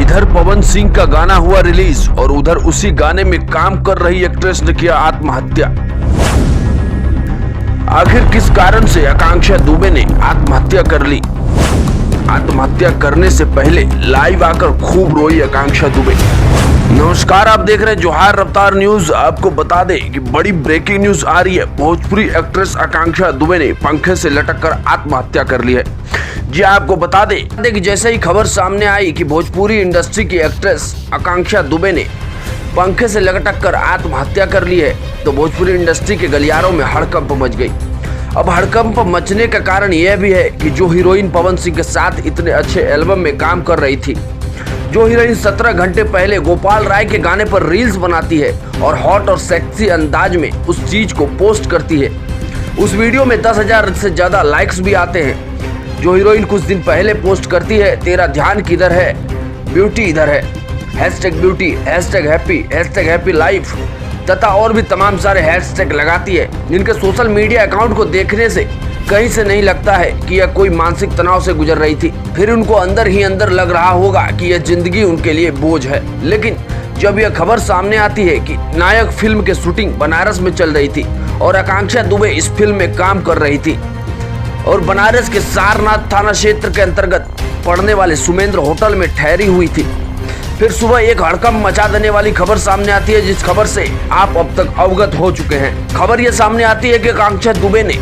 इधर पवन सिंह का गाना हुआ रिलीज और उधर उसी गाने में काम कर रही एक्ट्रेस ने किया आत्महत्या। आखिर किस कारण से आकांक्षा दुबे ने आत्महत्या कर ली? आत्महत्या करने से पहले लाइव आकर खूब रोई आकांक्षा दुबे। नमस्कार, आप देख रहे हैं जोहार रफ्तार न्यूज। आपको बता दें कि बड़ी ब्रेकिंग न्यूज आ रही है। भोजपुरी एक्ट्रेस आकांक्षा दुबे ने पंखे से लटक कर आत्महत्या कर ली है। जी आपको बता दें कि जैसे ही खबर सामने आई कि भोजपुरी इंडस्ट्री की एक्ट्रेस आकांक्षा दुबे ने पंखे से लटक कर आत्महत्या कर ली है, तो भोजपुरी इंडस्ट्री के गलियारों में हड़कंप मच गई। अब हड़कंप मचने का कारण यह भी है कि जो हीरोइन पवन सिंह के साथ इतने अच्छे एल्बम में काम कर रही थी, जो हीरोइन 17 घंटे पहले गोपाल राय के गाने पर रील्स बनाती है और हॉट और सेक्सी अंदाज में उस चीज को पोस्ट करती है, उस वीडियो में 10,000 से ज्यादा लाइक्स भी आते हैं। जो हीरोइन कुछ दिन पहले पोस्ट करती है, तेरा ध्यान किधर है, ब्यूटी इधर है, #ब्यूटी, #हैप्पी, #हैप्पी लाइफ तथा और भी तमाम सारे हैशटैग लगाती है, जिनके सोशल मीडिया अकाउंट को देखने से कहीं से नहीं लगता है कि यह कोई मानसिक तनाव से गुजर रही थी। फिर उनको अंदर ही अंदर लग रहा होगा कि यह जिंदगी उनके लिए बोझ है। लेकिन जब यह खबर सामने आती है कि नायक फिल्म की शूटिंग बनारस में चल रही थी और आकांक्षा दुबे इस फिल्म में काम कर रही थी और बनारस के सारनाथ थाना क्षेत्र के अंतर्गत पड़ने वाले सुमेंद्र होटल में ठहरी हुई थी, फिर सुबह एक हड़कंप मचा देने वाली खबर सामने आती है, जिस खबर से आप अब तक अवगत हो चुके हैं। खबर यह सामने आती है कि आकांक्षा दुबे ने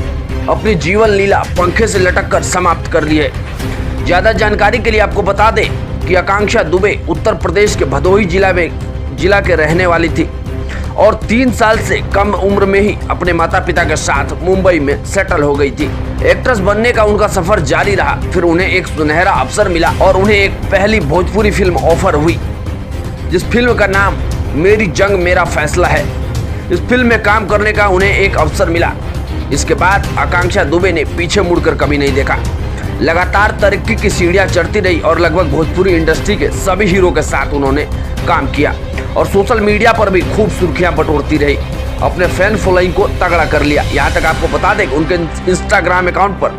अपनी जीवन लीला पंखे से लटक कर समाप्त कर ली है। ज्यादा जानकारी के लिए आपको बता दें कि आकांक्षा दुबे उत्तर प्रदेश के भदोही जिला के रहने वाली थी और 3 साल से कम उम्र में ही अपने माता पिता के साथ मुंबई में सेटल हो गई थी। एक्ट्रेस बनने का उनका सफर जारी रहा। फिर उन्हें एक सुनहरा अवसर मिला और उन्हें एक पहली भोजपुरी फिल्म ऑफर हुई, जिस फिल्म का नाम मेरी जंग मेरा फैसला है। इस फिल्म में काम करने का उन्हें एक अवसर मिला। इसके बाद आकांक्षा दुबे ने पीछे मुड़कर कभी नहीं देखा। लगातार तरक्की की सीढ़ियां चढ़ती रही और लगभग भोजपुरी इंडस्ट्री के सभी हीरो के साथ उन्होंने काम किया और सोशल मीडिया पर भी खूब सुर्खियां बटोरती रही। अपने फैन फॉलोइंग को तगड़ा कर लिया। यहाँ तक आपको बता दें कि उनके इंस्टाग्राम अकाउंट पर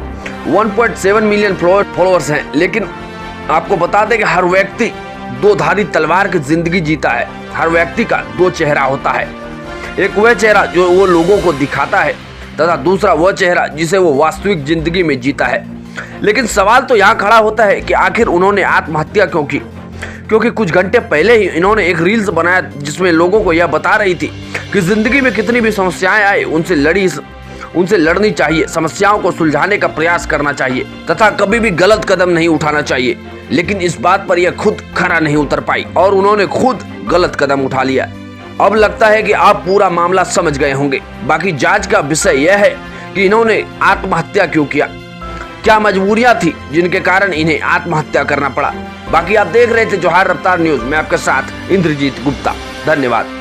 1.7 मिलियन फॉलोअर्स हैं। लेकिन आपको बता दें कि हर व्यक्ति 2 धारी तलवार की जिंदगी जीता है। हर व्यक्ति का 2 चेहरा होता है। एक वह चेहरा जो वो लोगों को दिखाता है तथा दूसरा वह चेहरा जिसे वो वास्तविक जिंदगी में जीता है। लेकिन सवाल तो यहाँ खड़ा होता है कि आखिर उन्होंने आत्महत्या क्यों की? क्योंकि कुछ घंटे पहले ही इन्होंने एक रील्स बनाया जिसमें लोगों को यह बता रही थी कि जिंदगी में कितनी भी समस्याएं आए उनसे लड़नी चाहिए, समस्याओं को सुलझाने का प्रयास करना चाहिए तथा कभी भी गलत कदम नहीं उठाना चाहिए। लेकिन इस बात पर यह खुद खरा नहीं उतर पाई और उन्होंने खुद गलत कदम उठा लिया। अब लगता है कि आप पूरा मामला समझ गए होंगे। बाकी जांच का विषय यह है कि इन्होंने आत्महत्या क्यों किया, क्या मजबूरियां थी जिनके कारण इन्हें आत्महत्या करना पड़ा। बाकी आप देख रहे थे जोहार रफ्तार न्यूज में आपके साथ इंद्रजीत गुप्ता। धन्यवाद।